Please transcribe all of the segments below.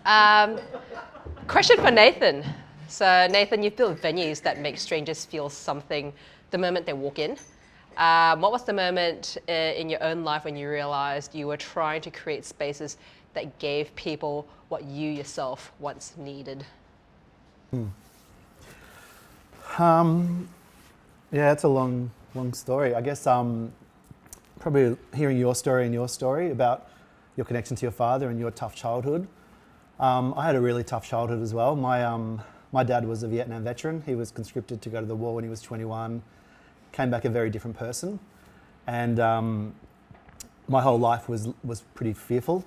Um, Question for Nathan. So Nathan, you've built venues that make strangers feel something the moment they walk in. What was the moment in your own life when you realized you were trying to create spaces that gave people what you yourself once needed? Yeah, it's a long story. I guess probably hearing your story and your story about your connection to your father and your tough childhood. I had a really tough childhood as well. My dad was a Vietnam veteran. He was conscripted to go to the war when he was 21, came back a very different person. And my whole life was pretty fearful.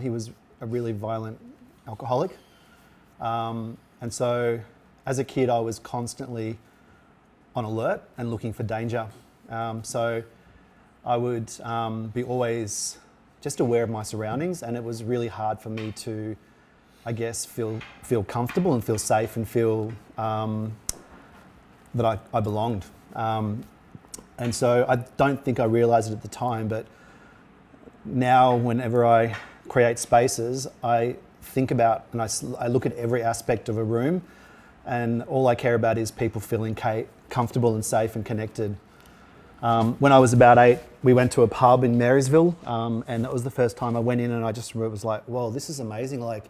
He was a really violent alcoholic. And so as a kid, I was constantly on alert and looking for danger. So I would be always just aware of my surroundings, and it was really hard for me to, I guess, feel comfortable and feel safe and feel that I belonged. And so I don't think I realised it at the time, but now whenever I create spaces, I think about and I look at every aspect of a room, and all I care about is people feeling comfortable and safe and connected. When I was about 8, we went to a pub in Marysville, and that was the first time I went in, and I just was like, whoa, this is amazing. Like,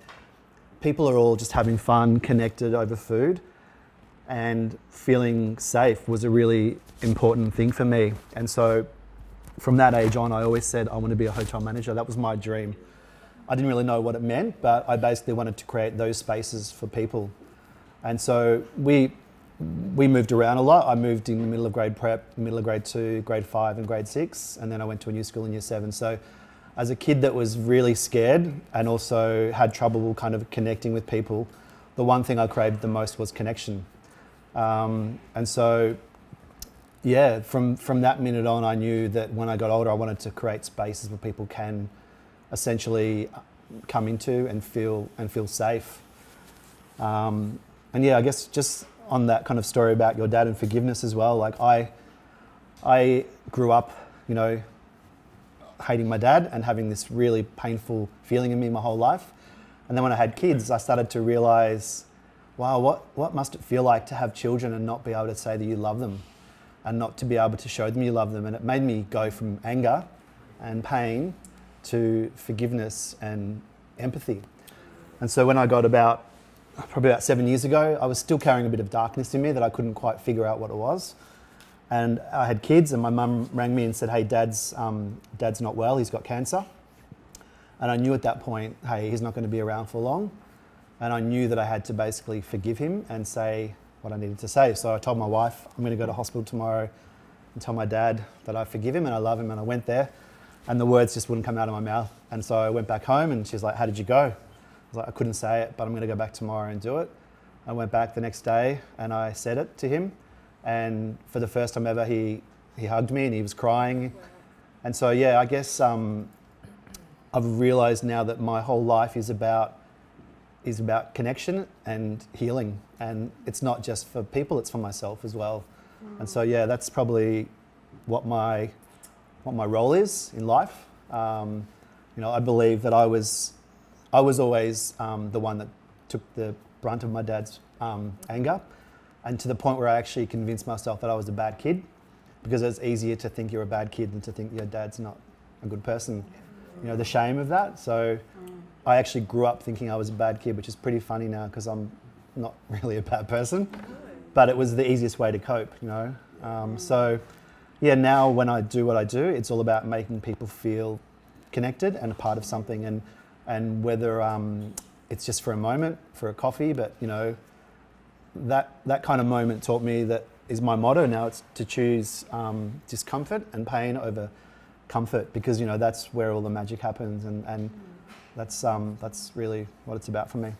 people are all just having fun, connected over food, and feeling safe was a really important thing for me. And so from that age on, I always said I want to be a hotel manager. That was my dream. I didn't really know what it meant, but I basically wanted to create those spaces for people. And so we moved around a lot. I moved in the middle of grade prep, middle of grade 2, grade 5 and grade 6, and then I went to a new school in year 7. So as a kid that was really scared and also had trouble kind of connecting with people, the one thing I craved the most was connection. And so, yeah, from that minute on, I knew that when I got older, I wanted to create spaces where people can essentially come into and feel safe. And yeah, I guess just on that kind of story about your dad and forgiveness as well, like I grew up, you know, hating my dad and having this really painful feeling in me my whole life. And then when I had kids, I started to realize, wow, what must it feel like to have children and not be able to say that you love them and not to be able to show them you love them? And it made me go from anger and pain to forgiveness and empathy. And so when I got probably about 7 years ago, I was still carrying a bit of darkness in me that I couldn't quite figure out what it was. And I had kids, and my mum rang me and said, hey, Dad's not well, he's got cancer. And I knew at that point, hey, he's not going to be around for long. And I knew that I had to basically forgive him and say what I needed to say. So I told my wife, I'm going to go to hospital tomorrow and tell my dad that I forgive him and I love him. And I went there, and the words just wouldn't come out of my mouth. And so I went back home, and she's like, how did you go? I was like, I couldn't say it, but I'm going to go back tomorrow and do it. I went back the next day and I said it to him. And for the first time ever, he hugged me and he was crying. And so, yeah, I guess I've realised now that my whole life is about connection and healing. And it's not just for people, it's for myself as well. And so, yeah, that's probably what my role is in life. You know, I believe that I was always the one that took the brunt of my dad's anger, and to the point where I actually convinced myself that I was a bad kid, because it's easier to think you're a bad kid than to think your dad's not a good person. You know, the shame of that. So I actually grew up thinking I was a bad kid, which is pretty funny now because I'm not really a bad person, but it was the easiest way to cope, you know. So yeah, now when I do what I do, it's all about making people feel connected and a part of something, and whether it's just for a moment, for a coffee, but you know, that kind of moment taught me that is my motto now. It's to choose discomfort and pain over comfort, because you know that's where all the magic happens, and that's really what it's about for me.